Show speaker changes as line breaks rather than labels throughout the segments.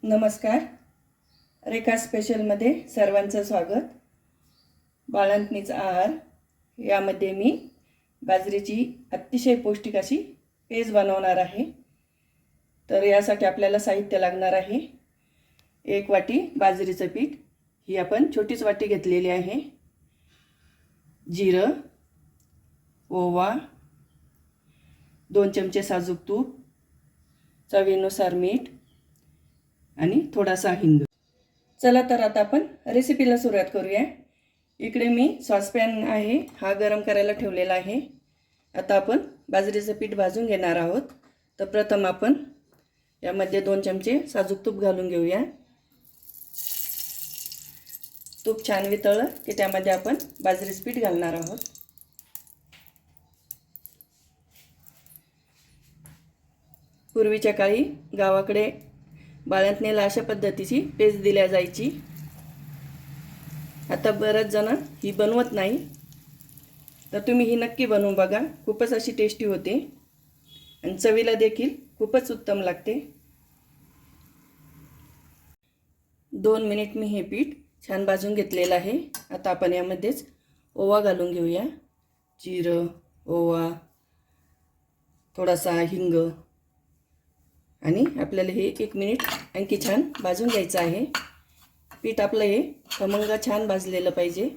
नमस्कार. रेखा स्पेशलमध्ये सर्वांचं स्वागत. बाळंतणीचा आहार यामध्ये मी बाजरीची अतिशय पौष्टिक अशी पेज बनवणार आहे. तर यासाठी आपल्याला साहित्य लागणार आहे. 1 वाटी बाजरीचं पीठ, ही आपण छोटीच वाटी घेतलेली आहे. जिरं, ओवा, 2 चमचे साजूक तूप, चवीनुसार मीठ आणि थोडासा हिंग. चला तर आता आपण रेसिपीला सुरुवात करूया. इकडे मी सॉसपॅन आहे, हा गरम करायला ठेवलेला आहे. आता आपण बाजरीचं पीठ भाजून घेणार आहोत. तर प्रथम आपण यामध्ये 2 चमचे साजूक तूप घालून घेऊया. तूप छान वितळलं की त्यामध्ये आपण बाजरीचं पीठ घालणार आहोत. पूर्वीच्या काळी गावाकडे बाळंतणीला अशा पद्धतीची पेज दिल्या जायची. आता बरेच जण ही बनवत नाही, तर तुम्ही ही नक्की बनवून बघा. खूपच अशी टेस्टी होते आणि चवीला देखील खूपच उत्तम लागते. 2 मिनिट मी हे पीठ छान भाजून घेतलेलं आहे. आता आपण यामध्येच ओवा घालून घेऊया. जिरं, ओवा, थोडासा हिंग आणि आपल्याला हे 1 मिनिट आणखी छान भाजून घ्यायचं आहे. पीठ आपलं हे खमंग छान भाजलेलं पाहिजे.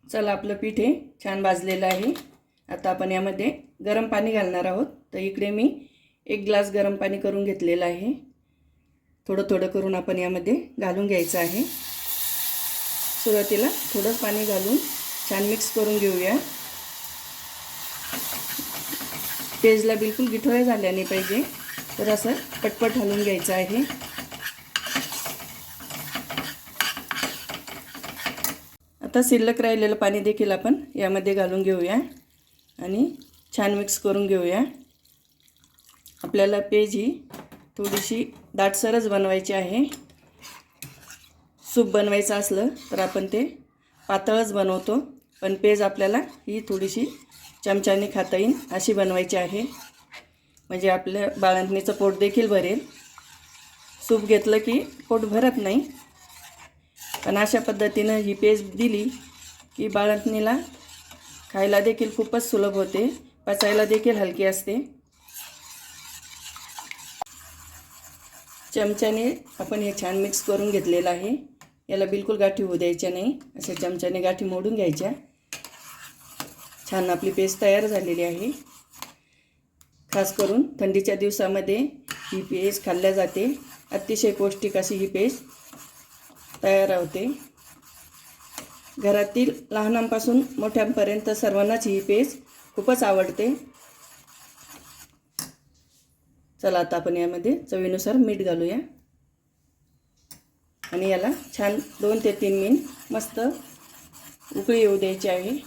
चला, आपलं पीठ हे छान भाजलेलं आहे. आता आपण यामध्ये गरम पाणी घालणार आहोत. तर इकडे मी 1 ग्लास गरम पाणी करून घेतलेलं आहे. थोडं थोडं करून आपण यामध्ये घालून घ्यायचं आहे. सुरुवातीला थोडं पाणी घालून छान मिक्स करून घेऊया. पेजला बिलकुल गिठोळ्या झाल्या नाही पाहिजे, तर असं पटपट हलवून घ्यायचं आहे. आता शिल्लक राहिलेलं पाणी देखील आपण यामध्ये घालून घेऊया आणि छान मिक्स करून घेऊया. आपल्याला पेज ही थोडीशी दाटसरच बनवायची आहे. सूप बनवायचं असलं तर आपण ते पातळच बनवतो, पण पेज आपल्याला ही थोडीशी चमच्याने खाता येईल अशी बनवायची आहे. म्हणजे आपल्या बाळंतणीचं पोट देखील भरेल. सूप घेतलं की पोट भरत नाही, पण अशा पद्धतीनं ही पेज दिली की बाळंतणीला खायला देखील खूपच सुलभ होते, पचायला देखील हलकी असते. चमच्याने आपण हे छान मिक्स करून घेतलेलं आहे. याला बिलकुल गाठी होऊ द्यायच्या नाही. अशा चमच्याने गाठी मोडून घ्यायच्या. छान आपली पेस्ट तयार झालेली आहे. खास करून थंडीच्या दिवसामध्ये ही पेस्ट खाल्ल्या जाते. अतिशय पौष्टिक अशी ही पेस्ट तयार होते. घरातील लहानांपासून मोठ्यांपर्यंत सर्वांनाच ही पेस्ट खूपच आवडते. चला, आता आपण यामध्ये चवीनुसार मीठ घालूया आणि याला छान 2 ते 3 मिनिट मस्त उकळी येऊ द्यायची आहे.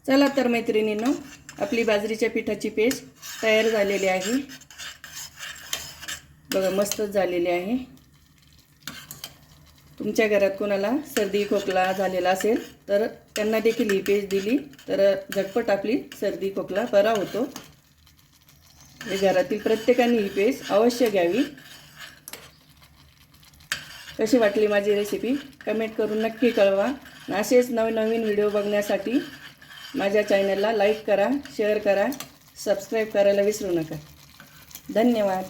चला तर मैत्रिणींनो, आपली बाजरीच्या पिठाची पेस्ट तयार झालेली आहे. बघा, मस्तच झालेली आहे. तुमच्या घरात कोणाला सर्दी खोकला झालेला असेल तर त्यांना देखील ही पेस्ट दिली तर झटपट आपली सर्दी खोकला बरा होतो. हे घरातील प्रत्येकाने ही पेस्ट अवश्य घ्यावी. कशी वाटली माझी रेसिपी कमेंट करून नक्की कळवा. असेच नवीन व्हिडिओ बघण्यासाठी माझ्या चॅनलला लाईक करा, शेअर करा, सबस्क्राईब करायला विसरू नका. धन्यवाद.